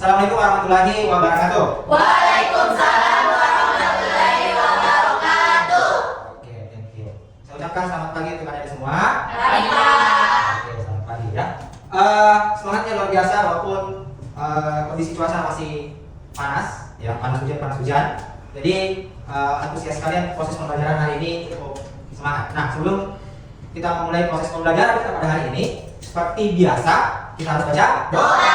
Assalamualaikum warahmatullahi wabarakatuh. Waalaikumsalam warahmatullahi wabarakatuh. Oke, thank you. Saya ucapkan selamat pagi untuk kalian semua. Pagi, Pak. Oke, selamat pagi ya. Semangatnya luar biasa walaupun kondisi cuaca masih panas, ya panas hujan. Jadi antusias kalian proses pembelajaran hari ini cukup semangat. Nah, sebelum kita memulai proses pembelajaran kita pada hari ini, seperti biasa kita harus baca Doa.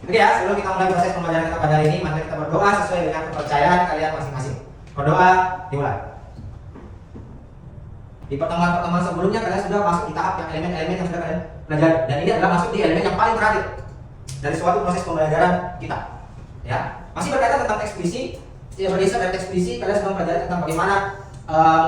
Oke ya, sebelum kita mulai proses pembelajaran kita pada hari ini, mari kita berdoa sesuai dengan kepercayaan kalian masing-masing. Berdoa, dimulai. Di pertemuan-pertemuan sebelumnya kalian sudah masuk di tahap yang elemen-elemen yang sudah kalian pelajari, dan ini adalah masuk di elemen yang paling terakhir dari suatu proses pembelajaran kita. Ya, masih berkaitan tentang teks puisi. Ya, berdasarkan dari teks puisi, kalian sudah mempelajari tentang bagaimana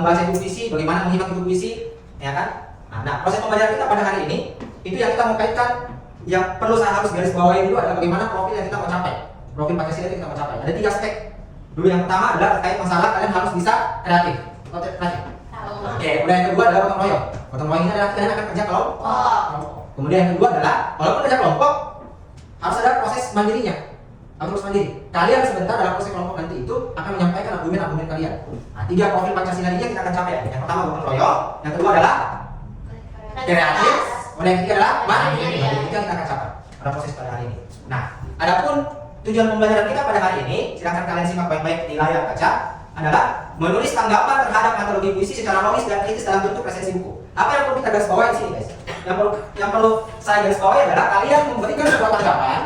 membaca buku puisi, bagaimana menyimak buku puisi, ya kan? Nah, proses pembelajaran kita pada hari ini itu yang kita mau kaitkan. Yang perlu saya harus garis bawahi dulu adalah bagaimana profil yang kita mau capai. Profil Pancasila yang kita mau capai. Ada 3 aspek. Dulu yang pertama adalah terkait masalah kalian harus bisa kreatif. Kreatif. Oke, kemudian yang kedua adalah gotong royong. Gotong royong ini adalah kalian akan kerja kelompok. Kemudian yang kedua adalah walaupun kerja kelompok harus ada proses mandirinya. Harus mandiri. Kalian sebentar dalam proses kelompok nanti itu akan menyampaikan argumen-argumen kalian. Nah, 3 profil Pancasila ini kita akan capai. Yang pertama gotong royong, yang kedua adalah kreatif. Kemudian yang ketiga adalah mandiri. Itu yang kita akan capai pada proses pada hari ini. Nah, adapun tujuan pembelajaran kita pada hari ini, silakan kalian simak baik-baik di layar kaca, adalah menulis tanggapan terhadap antologi puisi secara logis dan kritis dalam bentuk resensi buku. Apa yang perlu kita garis bawahi di sini, guys? Yang perlu saya garis bawahi adalah kalian memberikan sebuah tanggapan.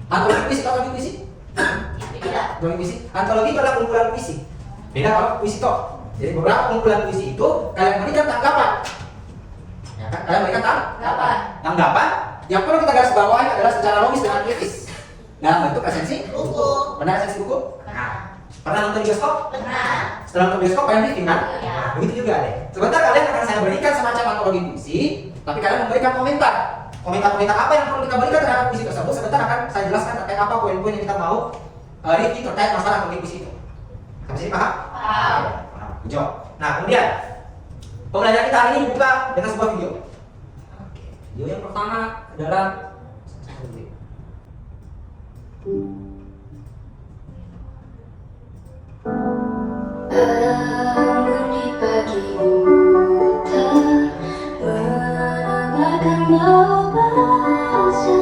Antologi puisi atau antologi puisi? Tidak. Antologi puisi. Antologi adalah kumpulan puisi. Beda kalau puisi toh. Jadi beberapa kumpulan puisi itu kalian berikan tanggapan. Ya kan? Kalian berikan tanggapan. Yang perlu kita garis bawahi adalah secara logis dan kritis dalam bentuk resensi Buku. Pernah resensi buku? Pernah nonton bioskop? Pernah. Setelah nonton bioskop kalian bikin kan? Iya. Nah, begitu juga deh. Sebentar kalian akan saya berikan semacam antologi puisi, tapi kalian memberikan komentar. Komentar-komentar apa yang perlu kita berikan terhadap puisi tersebut? Sebentar akan saya jelaskan terkait apa poin-poin yang kita mau review terkait masalah antologi puisi itu. Sampai sini paham? Paham. Jawab. Nah, kemudian pembelajaran kita hari ini dibuka dengan sebuah video. Video yang pertama adalah bangun di pagi buta, menambahkan mau baca,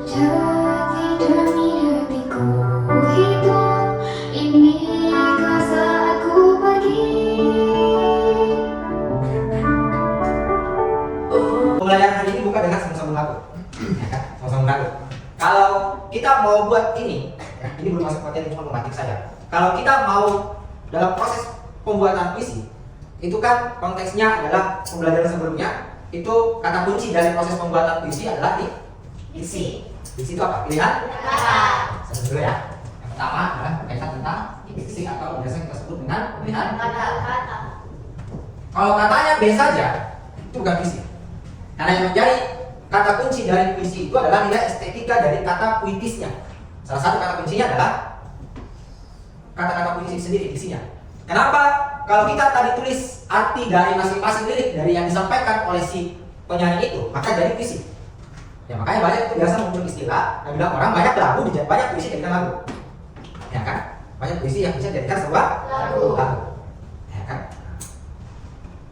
detik-demi-detikku hidup, inikah saatku pergi. Pembelajaran hari ini buka dengan sambung lagu. Ya kan? Sambung lagu. Kalau kita mau buat ini, ya, ini belum masuk materi cuma mematik saja. Kalau kita mau dalam proses pembuatan puisi, itu kan konteksnya adalah pembelajaran sebelumnya, itu kata kunci dari proses pembuatan puisi adalah diksi. Diksi itu apa? Pilihan? Saya dulu ya. Yang pertama adalah berkaitan tentang diksi atau biasa kita sebut dengan pilihan. Kalau katanya B saja, itu bukan puisi. Karena yang menjadi kata kunci dari puisi itu adalah nilai estetika dari kata puitisnya. Salah satu kata kuncinya adalah kata-kata puisi sendiri, diksinya. Kenapa? Kalau kita tadi tulis arti dari masing-masing lirik dari yang disampaikan oleh si penyanyi itu, maka jadi puisi. Ya makanya banyak itu biasa muncul istilah yang bilang orang banyak lagu, banyak puisi jadikan lagu. Ya kan? Banyak puisi yang bisa dijadikan sebuah lagu. Ya kan?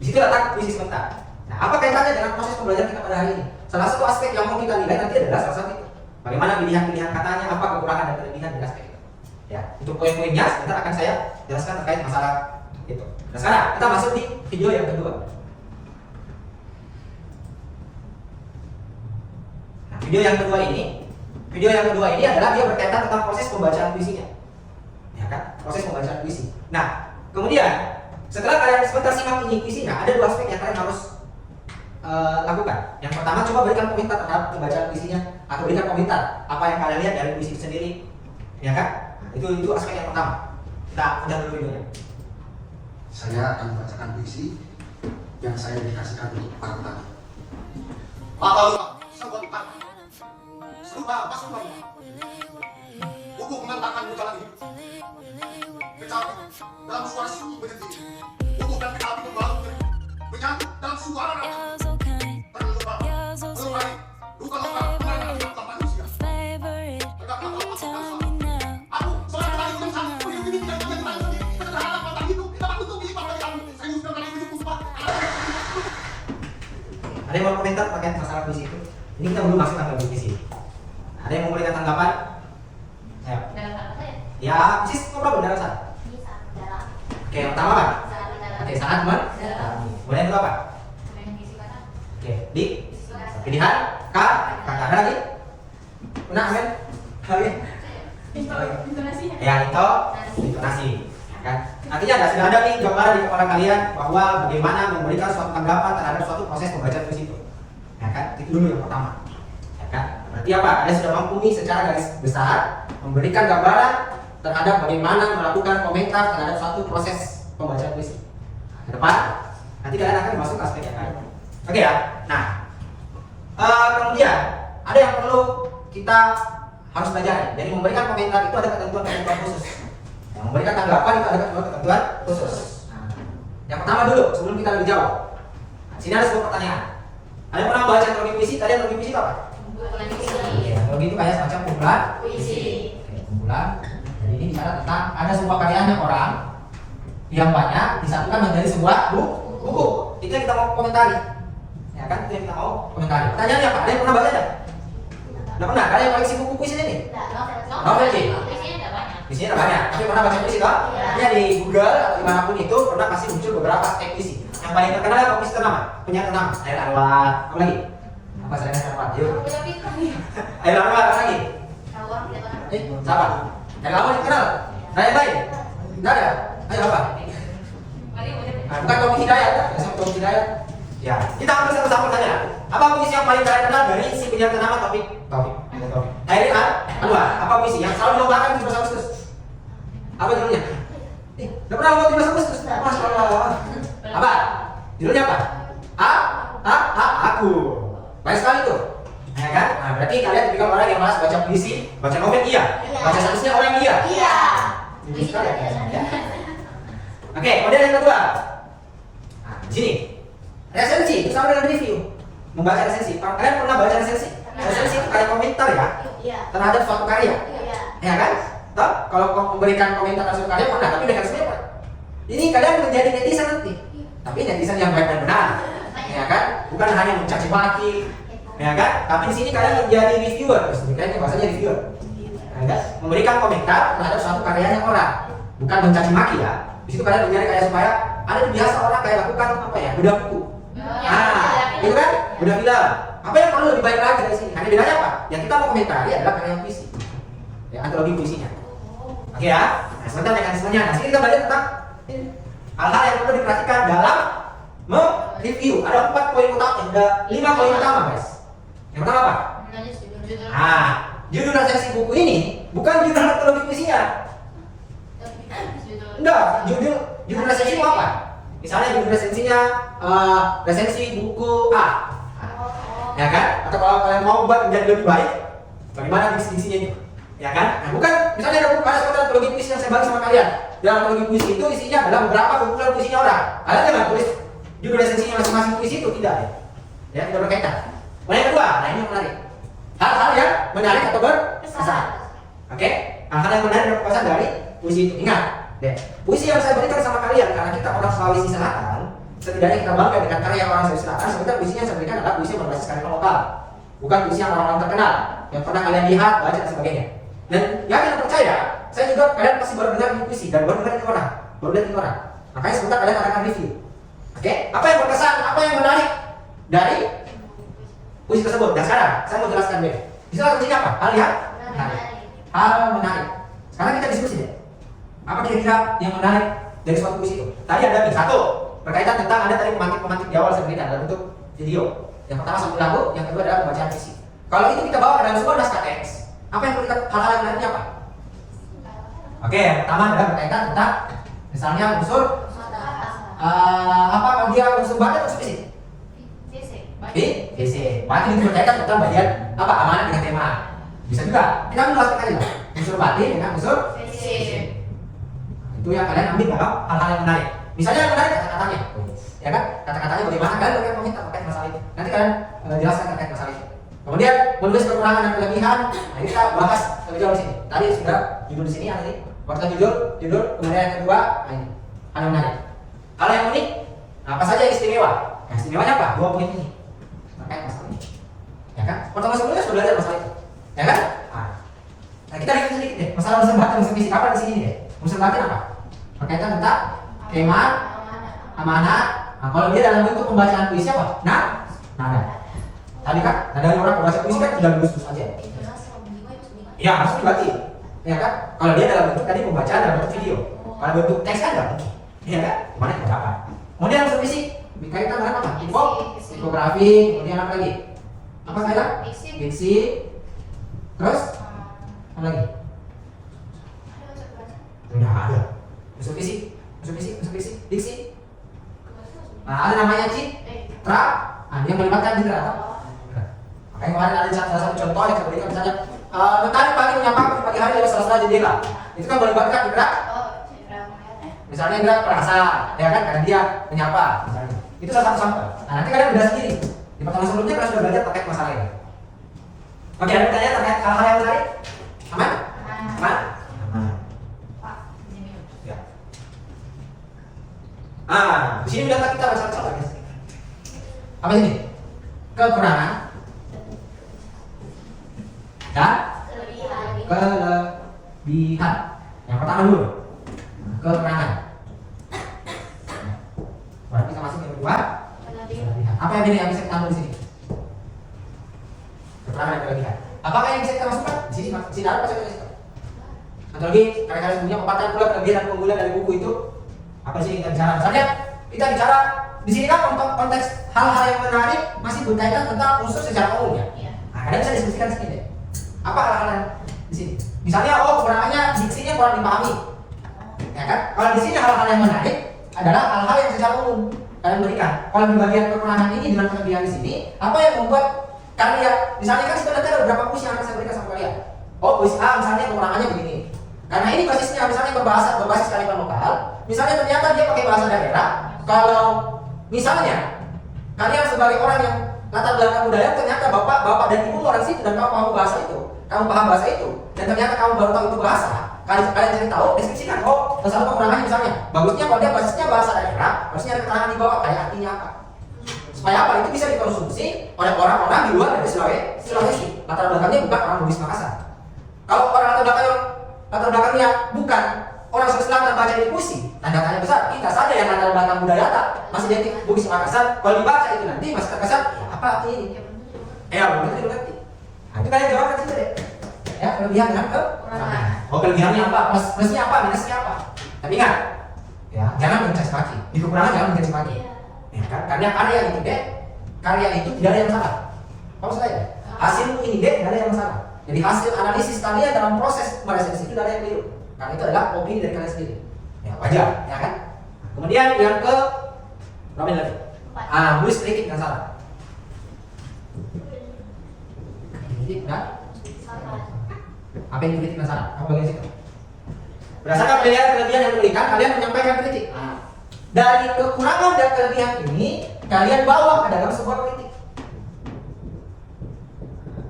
Di situ letak puisi sebentar. Nah, apa kaitannya dengan proses pembelajaran kita pada hari ini? Salah satu aspek yang mau kita lihat nanti adalah salah satu itu. Bagaimana pilihan-pilihan katanya, apa kekurangan dan kelebihan dari aspek itu. Ya, itu poin-poinnya sebentar akan saya jelaskan terkait masalah itu. Nah, sekarang kita masuk di video yang kedua. Nah, video yang kedua ini adalah dia berkaitan tentang proses pembacaan puisinya. Ya kan? Proses pembacaan puisi. Nah, kemudian setelah kalian sebentar simak ini puisinya, ada 2 aspek yang kalian harus lakukan. Yang pertama, coba berikan komentar terhadap pembacaan puisinya atau berikan komentar apa yang kalian lihat dari puisi itu sendiri, ya kan? Nah, itu aspek yang pertama. Kita udah dulu videonya. Saya akan membacakan puisi yang saya dedikasikan untuk para petani. Buku menentangkan jalan hidup. Kecapi dalam suara sunyi berhenti. Buku dan kecapi membalut menyatu dalam suara nafas. Terlupa, melukai, luka-luka, mengenai manusia. Ada yang mau komentar terkait masalah puisi itu? Ini kita belum masuk ke puisi. Ada yang mau memberikan tanggapan? Ayo. Dalam apa saya? Ya, puisi ngobrol benar Ustaz. Bisa dalam. Oke, yang pertama apa? Sangat dalam. Oke, sangat teman. Dalam. Boleh yang kedua apa? Mengisi kata. Oke, di Isi kata. pilihan K, kakak ada lagi? Benar, Amin? Oke. Intonasinya. Ya, itu intonasi. Kan? Artinya sudah ada nih gambaran di kepala kalian bahwa bagaimana memberikan suatu tanggapan terhadap suatu proses pembacaan puisi itu. Ya kan? Itu dulu yang pertama. Ya kan? Berarti apa? Kalian sudah mampu nih secara garis besar memberikan gambaran terhadap bagaimana melakukan komentar terhadap suatu proses pembacaan puisi. Ke depan, nanti kalian akan masuk ke aspek yang lain. Oke ya? Nah, kemudian ada yang perlu kita harus pelajari. Jadi memberikan komentar itu ada ketentuan-ketentuan khusus. Yang memberikan tanggapan itu ada ketentuan khusus. Nah, yang pertama dulu, sebelum kita lebih jauh. Nah, sini ada sebuah pertanyaan. Ada yang pernah baca antologi puisi? Tadi antologi puisi itu apa? Kumpulan puisi. Antologi itu kayak semacam kumpulan Puisi. Oke, kumpulan. Jadi ini bicara tentang ada sebuah karyanya orang yang banyak disatukan menjadi sebuah buku. Itu yang kita mau komentari. Ya kan? Itu yang kita mau komentari. Pertanyaannya apa? Ada yang pernah baca enggak? Enggak pernah. Kalian yang koleksi buku puisi ini? Novel sih. Puisinya tidak banyak. Di sini ada banyak. Tapi pernah baca puisi toh? Iya. Ya di Google atau dimanapun itu pernah pasti muncul beberapa teks puisi. Yang paling terkenal apa puisi ternama? Penyair ternama. Air Anwar. Apa lagi? Apa selain Air Anwar? Yuk. Air Anwar apa lagi? Siapa? Air Anwar dikenal. Saya yang lain? Tidak ada. Ayo apa? Nah, bukan Tommy Hidayat. Sama Tommy Hidayat. Ya. Kita ambil satu-satu saja. Apa puisi yang paling kalian kenal dari si penyair ternama Taufik? Air Anwar. Apa puisi yang selalu dilombakan 17 Agustus? Apa judulnya? Udah pernah buat 17 Agustus? Masya Allah. Apa? Judulnya apa? Aku. Baik sekali tuh. Ya kan? Nah, berarti kalian tipikal orang yang malas baca puisi, baca novel iya. Baca statusnya orang iya. Iya. Puisi kalian. Ya. Oke, kemudian yang kedua. Nah, di sini. Resensi itu sama dengan review. Membaca resensi. Kalian pernah baca resensi? Resensi itu kayak komentar ya Iya. terhadap suatu karya. Iya. Ya kan? Toh, kalau memberikan komentar terhadap karya pernah, tapi mekanismenya apa? Ini kalian menjadi netizen nanti. Tapi netizen yang baik dan benar. Ya kan? Bukan hanya mencaci maki. Ya kan? Tapi di sini kalian menjadi reviewer. Kayaknya bahasanya reviewer. Ya kan? Memberikan komentar terhadap suatu karyanya orang. Bukan mencaci maki ya. Di situ kalian mencari karya supaya ada biasa orang kayak lakukan apa ya? Bedah buku. Itu kan? Bedah film. Apa yang perlu lebih baik lagi dari sini? Hanya bedanya apa? Yang kita mau komentari adalah karya puisi. Ya, antologi puisinya. Oke ya. Nah, sebentar mekanismenya. Nah, sini kita belajar tentang hal-hal yang perlu diperhatikan dalam mereview. Ada 4 poin utama, ada 5 poin utama, guys. Yang pertama apa? Nah, judul resensi buku ini bukan judul antologi puisinya. Enggak, judul resensi itu apa? Misalnya judul resensinya resensi buku A. Ya kan? Atau kalau kalian mau buat menjadi lebih baik, bagaimana diksi-diksinya itu? Ya kan? Nah, bukan misalnya ada buku ada antologi puisi yang saya bagi sama kalian. Dalam antologi puisi itu isinya adalah beberapa kumpulan puisinya orang. Kalian jangan tulis judul resensinya masing-masing puisi itu, tidak ya. Ya, tidak berkaitan. Yang kedua, nah ini yang menarik. Hal-hal yang menarik atau berkesan. Oke? Hal-hal yang menarik dan berkesan dari puisi itu. Ingat, deh. Puisi yang saya berikan sama kalian karena kita orang Sulawesi Selatan, setidaknya kita bangga dengan karya orang Sulawesi Selatan. Sebenarnya puisinya yang saya berikan adalah puisi yang berbasis karya lokal, bukan puisi yang orang-orang terkenal yang pernah kalian lihat, baca dan sebagainya. Dan yakin dan percaya, saya juga kalian pasti baru dengar puisi dan baru dengar itu orang, baru lihat itu orang. Makanya sebentar kalian akan review. Oke? Apa yang berkesan, apa yang menarik dari puisi tersebut? Dan sekarang saya mau jelaskan deh. Di sana kuncinya apa? Hal yang menarik. Hal menarik. Sekarang kita diskusi deh. Apa kira-kira yang menarik dari suatu puisi itu? Tadi ada nih, satu berkaitan tentang ada tadi pemantik-pemantik di awal saya berikan dalam bentuk video. Yang pertama sambung lagu, yang kedua adalah pembacaan puisi. Kalau itu kita bawa dalam sebuah naskah teks, apa yang perlu kita hal-hal yang menariknya apa? Oke, yang pertama adalah berkaitan tentang misalnya unsur apa kalau dia unsur badan unsur fisik? Fisik. Berarti itu berkaitan tentang bagian apa amanat dengan tema. Bisa juga. Kita ambil aspek tadi lah. Unsur batin dengan unsur fisik. Itu yang kalian ambil dalam hal-hal yang menarik. Misalnya yang menarik kata-katanya, ya kan? Kata-katanya bagaimana kalian berikan komentar terkait masalah itu. Nanti kalian jelaskan terkait masalah itu. Kemudian menulis kekurangan dan kelebihan. Nah, ini kita bahas lebih jauh di sini. Tadi sudah judul di sini, yang tadi. Waktu judul. Kemudian yang kedua, nah ini hal yang menarik. Hal yang unik, apa saja yang istimewa? Nah, istimewanya apa? 2 poin ini. terkait masalah ini. Ya kan? Pertemuan sebelumnya sudah belajar masalah itu. Ya kan? Nah, kita lihat sedikit deh. Masalah unsur batin, unsur fisik apa di sini deh? Unsur batin apa? Berkaitan tentang kemah, amanah. Nah, kalau dia dalam bentuk pembacaan puisi apa? Nah, nada. Tadi kan, nada orang pembaca puisi kan tinggal lurus aja. Iya, harus dibaca. Ya kan? Kalau dia dalam bentuk tadi pembacaan dalam bentuk video. Kalau bentuk teks kan enggak mungkin. Iya kan? Gimana kita dapat? Kemudian unsur fisik berkaitan dengan apa? Tipografi, kemudian apa lagi? Apa kaitan? Diksi. Terus apa lagi? Enggak ada. Unsur fisik, diksi. Nah, ada namanya citra. Nah, dia melibatkan citra. Makanya kemarin ada salah satu contoh yang saya berikan misalnya mentari pagi menyapa di pagi hari lewat salah-salah jendela. Itu kan melibatkan citra. Misalnya indra perasa, ya kan? Karena dia menyapa. Misalnya. Itu salah satu sampel. Nah, nanti kalian belajar sendiri. Di pertemuan sebelumnya kalian sudah belajar terkait masalah ini. Oke, ada pertanyaan terkait hal-hal yang menarik? Aman? Aman? Ya. Di sini udah kita baca satu guys. Apa ini? Kekurangan dan kelebihan. Yang pertama dulu. Kekurangan. Berarti kita masuk yang kedua. Kelebihan. Apa yang bisa kita ambil di sini? Kekurangan dan kelebihan. Apakah yang bisa kita masukkan? Di sini ada apa saja? Atau lagi, kalian punya pepatah pula kelebihan dan keunggulan dari buku itu. Apa sih kita bicara? Misalnya kita bicara di sini kan konteks hal-hal yang menarik masih berkaitan tentang unsur secara umum ya. Nah, kalian bisa diskusikan di sini deh. Apa hal-hal yang di sini? Misalnya, kekurangannya diksinya kurang dipahami, ya kan? Kalau di sini hal-hal yang menarik adalah hal-hal yang secara umum kalian berikan. Kalau di bagian kekurangan ini dengan kelebihan di sini, apa yang membuat kalian? Misalnya kan sebenarnya ada beberapa puisi yang akan saya berikan sama kalian. Puisi A misalnya kekurangannya begini. Karena ini basisnya misalnya berbasis kalimat lokal. Misalnya ternyata dia pakai bahasa daerah. Kalau misalnya kalian sebagai orang yang latar belakang budaya, ternyata bapak dan ibu orang situ dan kamu paham bahasa itu, dan ternyata kamu baru tahu itu bahasa, kalian cari tahu, deskripsikan. Salah kekurangannya misalnya, bagusnya kalau dia basisnya bahasa daerah, harusnya ada keterangan di bawah kayak artinya apa, supaya apa itu bisa dikonsumsi oleh orang-orang di luar dari Sulawesi. Latar belakangnya bukan orang Bugis Makassar. Kalau orang latar belakangnya bukan orang Sulawesi Selatan baca di puisi, tanda tanya besar. Kita saja yang latar belakang budaya masih identik Bugis Makassar. Kalau dibaca itu nanti masih terkesan apa artinya ini? Belum ngerti. Nah, itu kalian jawab kan deh. Ya, kelebihan dengan kekurangan. Kelebihannya apa? Plusnya apa? Minusnya apa? Tapi ingat, ya jangan mencaci maki. Di kekurangan jangan mencaci maki. Ya kan? Karena karya itu tidak ada yang salah. Kalau saya, hasil ini tidak ada yang salah. Jadi hasil analisis kalian dalam proses meresensi itu tidak ada yang keliru. Karena itu adalah opini dari kalian sendiri. Ya wajar, ya kan? Kemudian yang ke berapa lagi? Nulis kritik dan salah. Kritik dan apa yang kritik dan salah? Apa bagian situ? Berdasarkan penilaian kelebihan yang diberikan, kalian menyampaikan kritik. Dari kekurangan dan kelebihan ini, kalian bawa ke dalam sebuah kritik.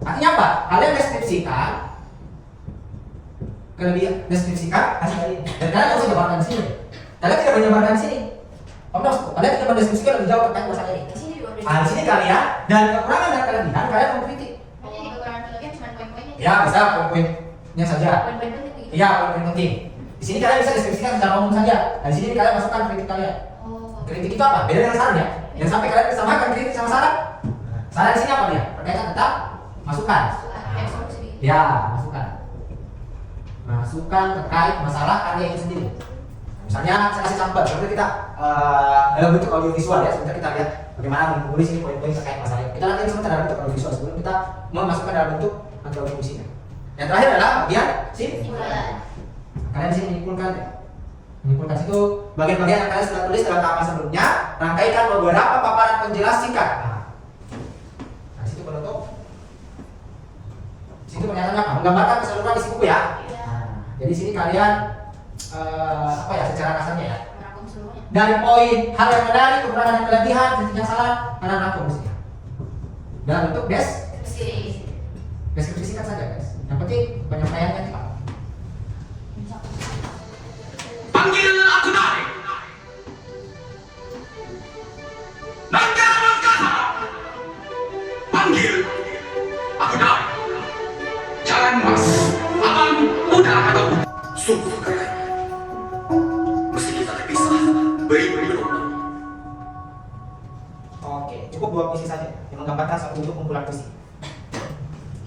Artinya apa? Kalian deskripsikan kelebihan, hasil dari ini. Dan kalian harus menyebarkan di sini. Kalian tidak menyebarkan di sini. Kalian tidak mendeskripsikan lebih jauh terkait masalah ini. Di sini kalian dan kekurangan dan kelebihan kalian mengkritik. Hanya di kekurangan kelebihan cuma poin-poinnya. Ya, bisa poin-poinnya saja. Poin-poin penting. Iya, poin-poin penting. Di sini kalian bisa deskripsikan secara umum saja. Dan di sini kalian masukkan kritik kalian. Kritik itu apa? Beda dengan saran ya. Yang sampai kalian samakan kritik sama saran. Saran di sini apa dia? Berkaitan tentang masukan. Ya, masukan terkait masalah karya itu sendiri. Misalnya saya kasih sampel, sebentar kita dalam bentuk audio visual ya. Sebentar kita lihat bagaimana menulis ini poin-poin terkait masalah. Kita nanti sebentar dalam bentuk audio visual sebelum kita memasukkan dalam bentuk audio puisinya. Yang terakhir adalah bagian simpulan. Kalian di sini menyimpulkan situ bagian-bagian yang kalian sudah tulis dalam tahapan sebelumnya. Rangkaikan beberapa paparan penjelas singkat. Nah, situ penutup. Situ pernyataannya apa? Menggambarkan keseluruhan isi buku ya. Jadi sini kalian secara kasarnya ya. Dari poin hal yang menarik, kekurangan dan kelebihan, kritik yang salah, kalian rangkum di sini. Dalam bentuk deskripsikan saja guys. Yang penting penyampaiannya cepat. Panggil aku naik. Langkah. Mas. Abang udah kataku. Sungguh kakak. Meski kita terpisah, beri-beri berdoa. Oke, cukup 2 puisi saja yang menggambarkan satu bentuk kumpulan puisi.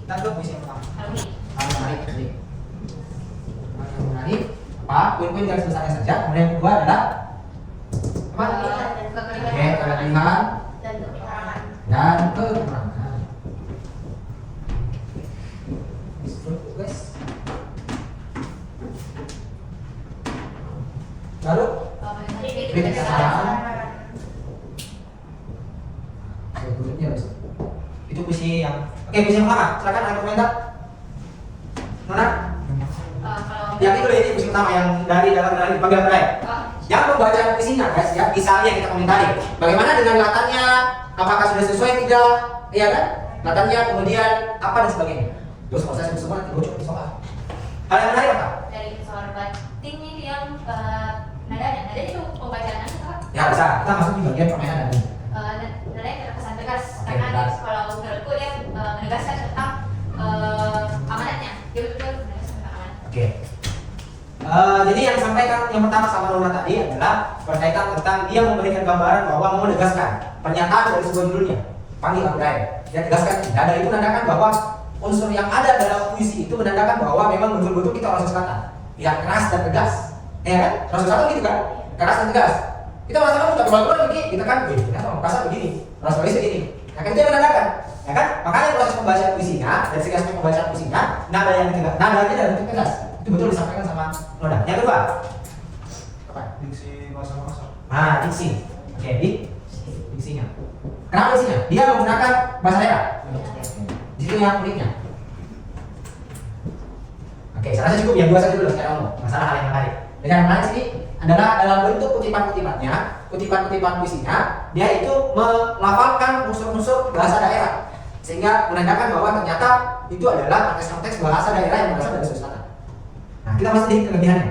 Kita ke puisi yang pertama. Hal yang menarik tadi. Hal yang menarik apa? Poin-poin garis besarnya saja. Kemudian yang kedua adalah apa? Oke, kelebihan Dan kekurangan. dan kekurangan. Guys. Lalu kritik kesalahan. Oke, berikutnya besok. Itu puisi yang oke, puisi yang pertama. Silakan ada komentar. Nona? Yang itu ini puisi pertama yang dari bagian terakhir. Yang pembacaan puisinya guys ya, misalnya kita komentari bagaimana dengan latarnya, apakah sudah sesuai tidak, iya kan? Latarnya, kemudian apa dan sebagainya. Terus kalau saya sebut semua nanti bocor soal. Hal yang menarik apa? Dari suara batin ini yang nadanya itu pembacaan apa? Ya bisa, kita masuk di bagian permainan dan Nadanya terkesan tegas Oke, karena tegas. kalau menurutku dia menegaskan tentang amanatnya. Dia betul menegaskan tentang amanat. oke. Jadi yang disampaikan yang pertama sama Nona tadi adalah berkaitan tentang dia memberikan gambaran bahwa mau menegaskan pernyataan dari sebuah judulnya. Panggil aku Dai. Dia tegaskan dada itu menandakan bahwa unsur yang ada dalam puisi itu menandakan bahwa memang betul-betul kita orang selatan yang keras dan tegas. Ya kan? Orang selatan gitu kan? Keras dan tegas. Kita masalah udah keluar begini, kita kan begini, kita orang kasar begini, orang Sulawesi begini. Ya kan itu yang menandakan. Ya kan? Makanya proses pembacaan puisinya, dari segi aspek pembacaan puisinya, nada yang tegas, nadanya dalam bentuk tegas. Itu betul disampaikan sama Nona. Yang kedua, apa? Diksi bahasa-bahasa. Nah, diksi. Oke, diksinya. Kenapa diksinya? Dia menggunakan bahasa daerah. Di situ yang uniknya. Oke, saya rasa cukup ya, 2 saja dulu secara umum. Masalah hal yang menarik. Dan yang menarik sini adalah dalam bentuk kutipan-kutipannya, kutipan-kutipan puisinya, dia itu melafalkan unsur-unsur bahasa daerah. Sehingga menandakan bahwa ternyata itu adalah konteks-konteks bahasa daerah yang berasal dari Sulawesi Selatan. Nah, kita masuk di kelebihannya.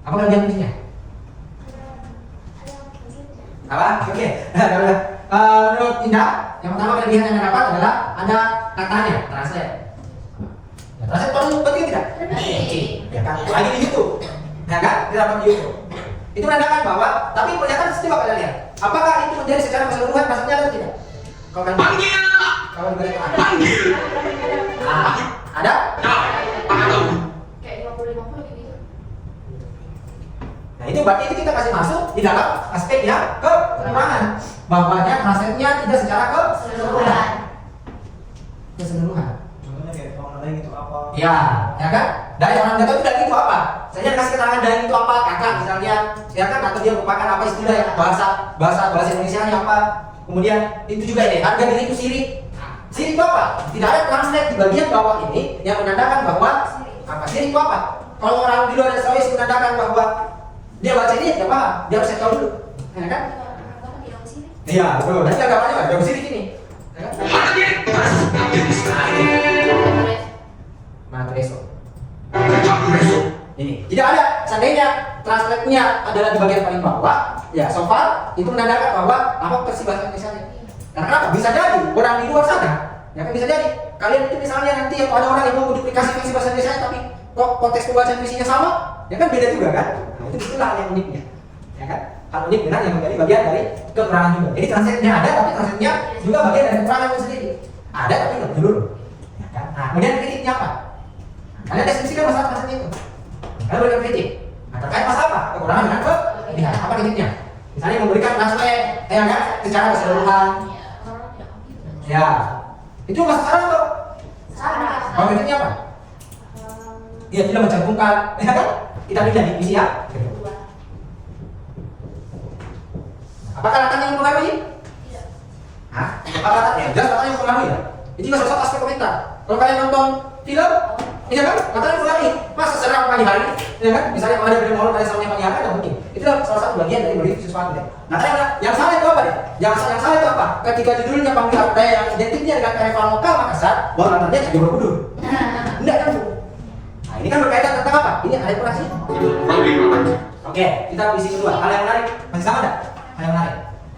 Apa kelebihan puisinya? Apa? Oke. Menurut Indah, yang pertama kelebihan yang dapat adalah ada katanya, translate. Ya, translate penting tidak? Penting. Ya kan, lagi di YouTube. Ya kan, kita dapat di YouTube. Itu menandakan bahwa, tapi pernyataan coba kalian lihat. Apakah itu menjadi secara keseluruhan maksudnya atau tidak? Kalau kan, Panggil! kalau diberikan ada. Panggil! Ah, ada? Nah, apa tahu? Kayak 50-50 gitu. Nah itu berarti itu kita kasih masuk di dalam aspek yang kekurangan. Bahwanya translate-nya tidak secara Keseluruhan. keseluruhan. Contohnya kayak orang lain itu apa? Ya, ya kan? Dari orang nggak tahu itu daging itu apa. Saya kasih keterangan daging itu apa, kakak misalnya, ya kan? Atau dia merupakan apa istilah ya, bahasa Indonesia apa. Kemudian itu juga ini, harga diri itu sirik. Sirik itu apa? Tidak ada translate di bagian bawah ini yang menandakan bahwa apa sirik itu apa. Kalau orang di luar Sulawesi menandakan bahwa dia baca ini tidak paham, dia harus tahu dulu, ya kan? Iya, betul. Nanti anggapannya apa? Dia sirik ini. Ya kan? Mana dia? Nah, ini. Matreso. Kamu besok. Ini tidak ada. Seandainya translate-nya adalah di bagian paling bawah, ya so far itu menandakan bahwa apa versi bahasa Indonesia. Karena kenapa? Bisa jadi orang di luar sana, ya kan bisa jadi kalian itu misalnya nanti ada orang yang mau modifikasi versi bahasa Indonesia tapi kok konteks pembacaan visinya sama, ya kan beda juga kan? Nah, itu itulah yang uniknya, ya kan? Hal unik benar yang menjadi bagian dari kekurangan juga. Jadi translate-nya ada, tapi translate-nya juga bagian dari kekurangan itu sendiri. Ada tapi nggak menyeluruh, ya kan? Nah, kemudian kritiknya apa? Kalian deskripsikan masalah translate itu. Kalian berikan kritik. Nah, terkait masalah apa? Kekurangan dan kelebihan. Apa kritiknya? Misalnya memberikan translate, ya kan? Secara keseluruhan. Ya, itu masalah sekarang tuh. Kalau kritiknya apa? Dia tidak mencantumkan, ya kan? Kita pindah divisi ya. Apakah latarnya yang mempengaruhi? Hah? Apakah latarnya? Jelas latarnya yang mempengaruhi ya? Itu juga salah satu aspek komentar. Kalau kalian nonton film, iya kan? Latarnya mempengaruhi. Masa serang pagi hari, ya kan? Misalnya kalau ada film horor kalian samanya pagi hari, nggak mungkin. Itu salah satu bagian dari mereview sesuatu ya. Latarnya yang salah itu apa ya? Yang salah itu apa? Ketika judulnya panggil apa yang identiknya dengan karnaval lokal Makassar, bahwa latarnya jadi Borobudur. Enggak kan? Nah, ini kan berkaitan tentang apa? Ini ada kurasi. Oke, kita visi kedua. Hal yang menarik masih sama enggak? Hal yang menarik.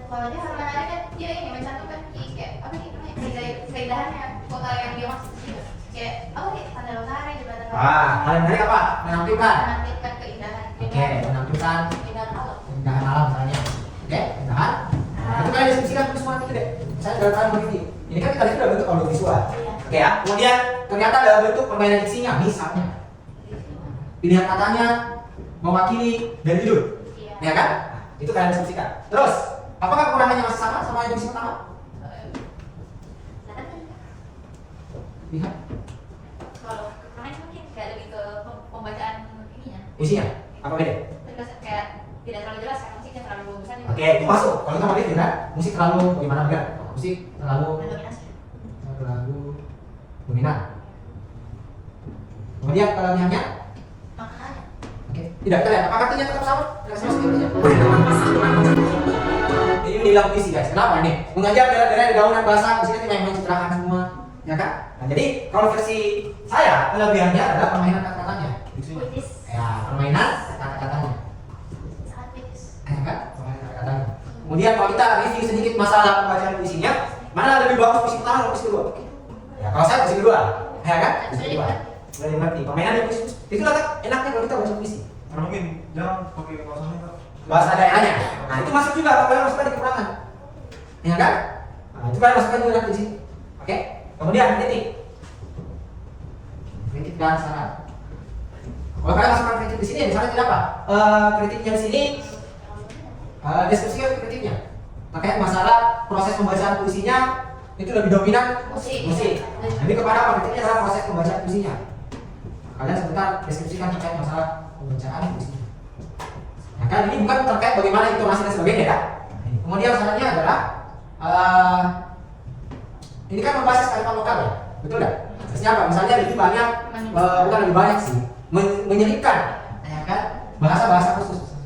Kalau dia hal menarik kan dia ini mencantumkan kayak apa nih namanya keindahannya kota yang dia maksud gitu. Kayak apa oke, tanda lestari jembatan. Hal yang menarik apa? Menampilkan. Menampilkan keindahan. Oke, menampilkan Keindahan alam. keindahan alam misalnya. Oke, keindahan. Nah, itu kalian deskripsikan tulis semua nanti deh. Misalnya dalam kalian begini. Ini kan kita lihat dalam bentuk audio visual. Iya. Oke ya. Kemudian ternyata dalam bentuk permainan diksinya, misalnya pilihan katanya mewakili dari judul. Iya. Ya kan? Nah, itu kalian deskripsikan. Terus, apakah kekurangannya masih sama yang edisi pertama? Lihat Kalau kemarin mungkin kayak lebih ke pembacaan ininya. isinya. Apa beda? Terus kayak tidak terlalu jelas kan musiknya terlalu besar. Oke, itu masuk. Kalau kita mau lihat kan, musik terlalu bagaimana enggak? Musik terlalu dominan. Kemudian kelebihannya? Maknanya. Oke, tidak kalian. Apakah artinya tetap sama? Tidak sama sepertinya. Ini menilai puisi guys. Kenapa nih? Mengajar daerah-daerah daunan bahasa di sini memang mencitrakan semua, ya kan? Nah, jadi kalau versi saya kelebihannya adalah permainan kata-katanya. Puitis. Ya, permainan kata-katanya. Sangat puitis. Ya kan? Permainan kata-katanya. Kemudian kalau kita review sedikit masalah pembacaan puisinya, mana lebih bagus puisi pertama atau puisi kedua? Ya, kalau saya puisi kedua, ya kan? Puisi kedua. Sudah dimengerti. Permainan yang puisi. Itu lah enaknya kalau kita baca puisi. Karena mungkin jangan pakai bahasanya Kak. Bahasa daerahnya. Nah, itu masuk juga kalau kalian masukkan di kekurangan. Ya kan? Nah, itu kalian masukkan juga nanti di sini. Oke? Kemudian kritik. Kritik dan saran. Kalau kalian masukkan kritik di sini, misalnya tidak apa? Kritiknya di sini deskripsikan kritiknya. Terkait masalah proses pembacaan puisinya itu lebih dominan musik. Jadi kepada apa? Kritiknya adalah proses pembacaan puisinya. Kalian sebentar deskripsikan terkait masalah pembacaan puisinya. Nah, kan ini bukan terkait bagaimana intonasi dan sebagainya ya. Kemudian sarannya adalah ini kan membahas kearifan lokal ya, betul nggak? Maksudnya apa? Misalnya lebih banyak, bukan lebih banyak sih, menyelipkan, ya kan? Bahasa-bahasa khusus.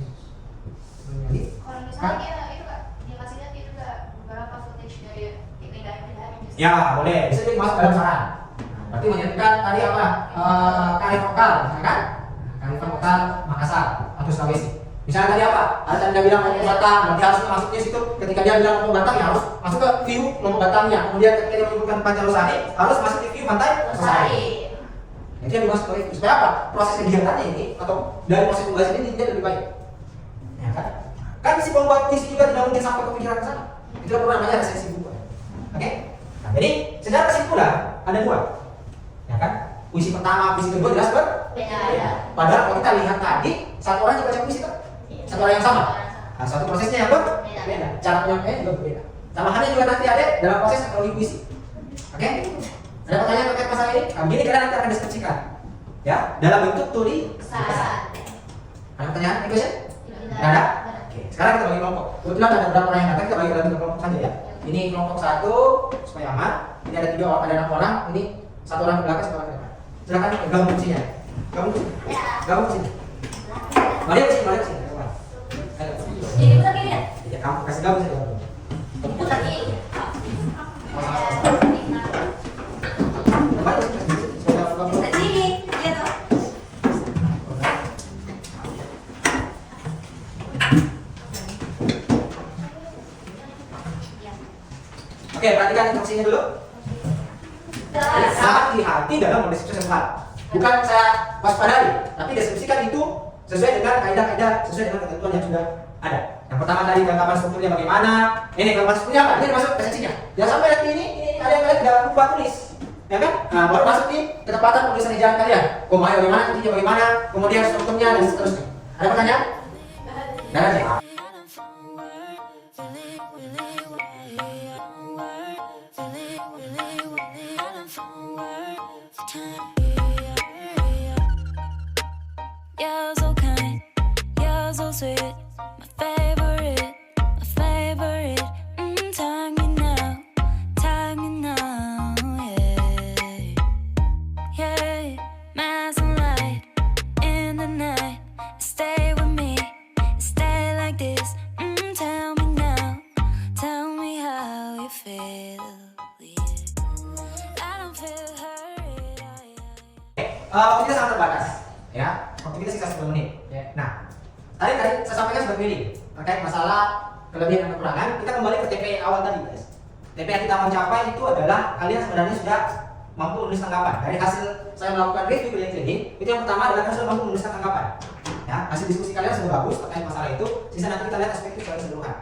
Kalau misalnya itu Kak, dikasihnya itu Kak beberapa footage dari keindahan-keindahan. Ya boleh, bisa jadi masuk dalam saran. Nah, berarti menyelipkan tadi apa? Kearifan lokal, ya kan? Kearifan lokal Makassar atau Sulawesi. Misalnya tadi apa? Ada tanda bilang Lombok Batam, berarti harus masuknya situ. Ketika dia bilang Lombok Batam, ya harus masuk ke view Lombok Batamnya. Kemudian ketika dia menyebutkan Pantai Losari, harus masuk di view Pantai Losari. Jadi yang dimasuk ke itu supaya apa? Proses kegiatannya ini atau dari proses pembahasan ini tidak lebih baik. Ya kan? Kan si pembuat puisi juga tidak mungkin sampai ke pikiran ke sana. Itulah perlu namanya resensi buku. Oke? Nah, jadi secara kesimpulan ada dua. Ya kan? Puisi pertama, puisi kedua jelas Beda. Padahal kalau kita lihat tadi satu orang juga baca puisi kan? Satu orang yang sama. Nah, suatu prosesnya yang berbeda. Cara penyampaian juga berbeda. Tambahannya juga nanti ada dalam proses teknologi puisi. Oke? Ada pertanyaan terkait masalah ini? Nah, begini kalian nanti akan deskripsikan. Ya, dalam bentuk tulisan. Ada pertanyaan? Question? Tidak ada? Oke, sekarang kita bagi kelompok. Kebetulan ada beberapa orang yang datang, kita bagi dalam kelompok saja ya. Ini kelompok 1 supaya aman. Ini ada 3 orang, ada 6 orang. Ini 1 orang ke belakang, 1 orang ke depan. Silakan gabung fungsinya. Gabung sini. Gabung sini. Mari ke sini, mari ke sini. Jadi putar gini ya? Ya, kamu kasih gabung sini. Putar gini. Mari ke sini. Supaya gabung. Putar sini, lihat toh. Oke, perhatikan instruksinya dulu. Sangat hati-hati dalam mendeskripsikan hal. Bukan saya waspadai, tapi deskripsikan itu sesuai dengan kaidah-kaidah, sesuai dengan ketentuan yang sudah ada. Yang pertama tadi kelengkapan strukturnya bagaimana. Ini kelengkapan strukturnya apa? Ini masuk esensinya. Jangan sampai nanti ini ada yang kalian tidak lupa tulis, ya kan? Nah, baru masuk di ketepatan penulisan ejaan kalian. Komanya bagaimana, titiknya bagaimana, kemudian strukturnya dan seterusnya. Ada pertanyaan? Dan aja. You're so kind, you're so sweet, my favorite, my favorite. Tell me now, yeah, yeah. My sunlight in the night, stay with me, stay like this. Tell me now, tell me how you feel. Yeah. I don't feel hurt. Waktu kita sangat terbatas, ya. Waktu kita sisa 10 menit. Ya. Nah, tadi saya sampaikan sebagai ini terkait masalah kelebihan dan kekurangan. Kita kembali ke TP awal tadi, guys. TP yang kita mau capai itu adalah kalian sebenarnya sudah mampu menulis tanggapan. Dari hasil saya melakukan review kalian training, itu yang pertama adalah kalian sudah mampu menuliskan tanggapan. Ya, hasil diskusi kalian sudah bagus terkait masalah itu. Sisa nanti kita lihat perspektif secara keseluruhan.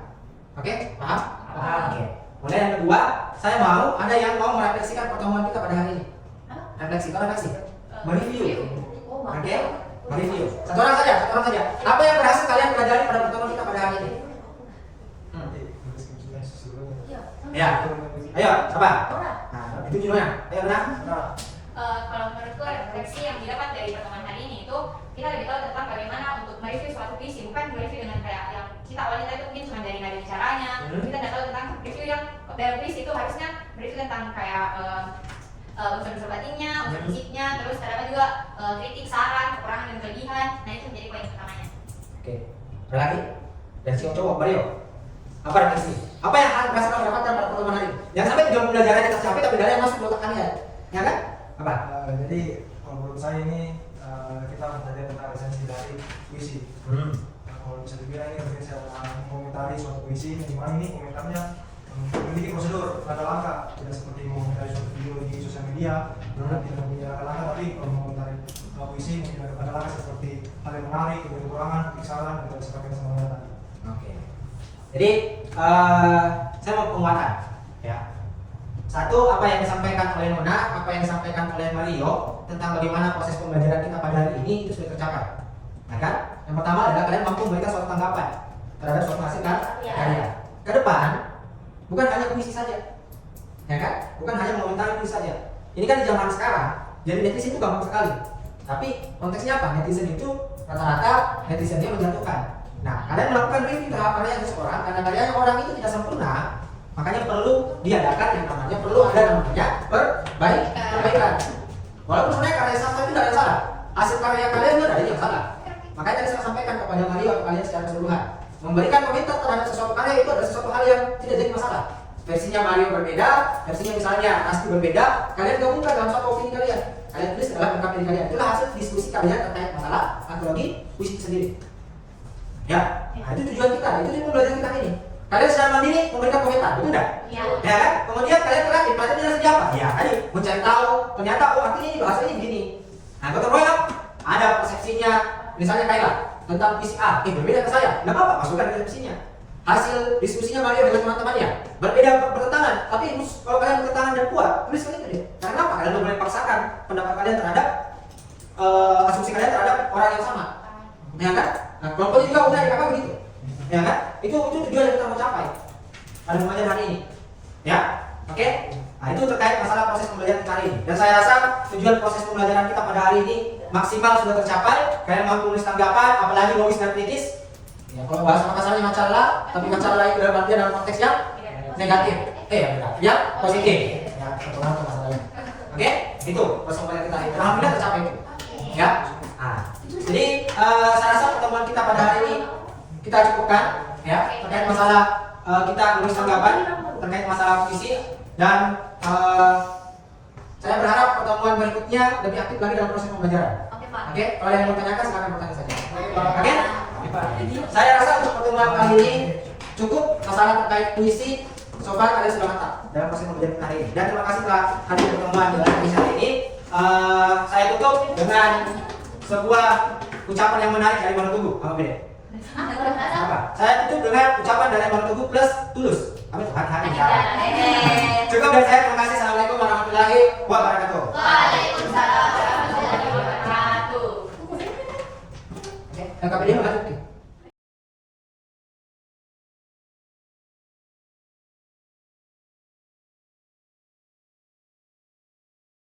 Oke, paham? Paham. Oke. Kemudian yang kedua, saya mau ada yang mau merefleksikan pertemuan kita pada hari ini. Refleksi, kalau refleksi, mereview. Oke, mereview. Satu orang saja. Apa yang berhasil kalian pelajari pada pertemuan kita pada hari ini? Ya, ayo, siapa? Nah, itu judulnya. Ayo, benar. Kalau menurutku refleksi yang didapat dari pertemuan hari ini itu kita lebih tahu tentang bagaimana untuk mereview suatu puisi, bukan mereview dengan kayak yang kita awalnya tadi mungkin cuma dari nada bicaranya. Kita tidak tahu tentang review yang dalam puisi itu harusnya mereview tentang kayak unsur-unsur batinnya, unsur musiknya, terus terdapat juga kritik, saran, kekurangan dan kelebihan. Nah itu menjadi poin utamanya. Oke, ada lagi? Dan si cowok Mario. Apa refleksi? Apa yang berhasil kamu dapatkan pada pertemuan hari ini? Jangan sampai tujuan pembelajaran kita tercapai tapi dari yang masuk di otak kalian, ya kan? Apa? Jadi kalau menurut saya ini kita belajar tentang esensi dari puisi. Kalau bisa dibilang ini ketika saya mengomentari suatu puisi, dimana ini komentarnya memiliki prosedur, ada langkah, tidak seperti mengomentari suatu video di sosial media, tidak punya langkah, tapi kalau mengomentari puisi mungkin ada langkah seperti hal yang menarik, kekurangan, saran, dan sebagainya semuanya tadi. Oke. Jadi saya mau penguatan, ya. Satu, apa yang disampaikan oleh Nona, apa yang disampaikan oleh Mario tentang bagaimana proses pembelajaran kita pada hari ini itu sudah tercapai. Nah kan? Yang pertama adalah kalian mampu memberikan suatu tanggapan terhadap suatu hasil karya. Ke depan, bukan hanya puisi saja, ya kan? Bukan hanya mengomentari puisi saja. Ini kan di zaman sekarang, jadi netizen itu gampang sekali. Tapi konteksnya apa? Netizen itu rata-rata netizennya menjatuhkan. Nah, kalian melakukan review terhadap karya seseorang karena karyanya orang itu tidak sempurna. Makanya perlu diadakan yang namanya perbaikan. Walaupun sebenarnya karya sastra itu tidak ada yang salah, hasil karya kalian itu ada yang salah. Makanya tadi saya sampaikan kepada Mario atau kalian secara keseluruhan, memberikan komentar terhadap sesuatu karya itu adalah sesuatu hal yang tidak jadi masalah. Versinya Mario berbeda, versinya misalnya Rasti berbeda, kalian gabungkan dalam satu opini kalian. Kalian tulis dalam lengkap diri kalian. Itulah hasil diskusi kalian terkait masalah antologi puisi sendiri. Ya, nah, itu tujuan kita, itu pembelajaran kita ini. Kalian secara mandiri memberikan komentar, betul tidak? Iya. Ya kan? Kemudian kalian terakhir pelajari jelas apa? Ya, tadi mencari tahu. Ternyata artinya ini bahasanya begini. Nah, gotong royong ada persepsinya, misalnya kayak tentang puisi A, berbeda ke saya. Tidak apa-apa, masukkan ke persepsinya. Hasil diskusinya Mario dengan teman-temannya berbeda bertentangan, tapi kalau kalian bertentangan dan kuat, tulis kalian tadi. Karena apa? Kalian boleh paksakan pendapat kalian terhadap asumsi kalian terhadap orang yang sama. Ya kan? Nah, kelompoknya juga udah apa begitu. Ya kan? Itu tujuan yang kita mau capai pada pembelajaran hari ini. Ya, oke? Nah, itu terkait masalah proses pembelajaran kita hari ini. Dan saya rasa tujuan proses pembelajaran kita pada hari ini maksimal sudah tercapai. Kalian mampu menulis tanggapan, apalagi logis dan kritis. Ya, kalau bahasa masalahnya masalah, tapi masalah itu dalam artian dalam konteks yang negatif. Yang positif. Ya, kebetulan itu masalahnya. Oke? Itu proses pembelajaran kita hari ini. Alhamdulillah tercapai itu. Ya. Nah, jadi saya rasa pertemuan kita pada hari ini kita cukupkan, ya, terkait masalah kita menulis tanggapan terkait masalah puisi dan saya berharap pertemuan berikutnya lebih aktif lagi dalam proses pembelajaran. Oke, kalau yang mau tanyakan silakan bertanya saja. Oke? Saya rasa untuk pertemuan kali ini cukup masalah terkait puisi. So far kalian sudah mantap dalam proses pembelajaran kita hari ini. Dan terima kasih telah hadir pertemuan dalam edisi hari ini. Saya tutup dengan sebuah ucapan yang menarik dari Manu Tugu. Apa beda? Apa? Saya tutup dengan ucapan dari Manu Tugu plus tulus. Apa itu? Hati-hati. Cukup dari saya. Terima kasih. Assalamualaikum warahmatullahi wabarakatuh. Waalaikumsalam warahmatullahi wabarakatuh. Oke, LKPD lanjut.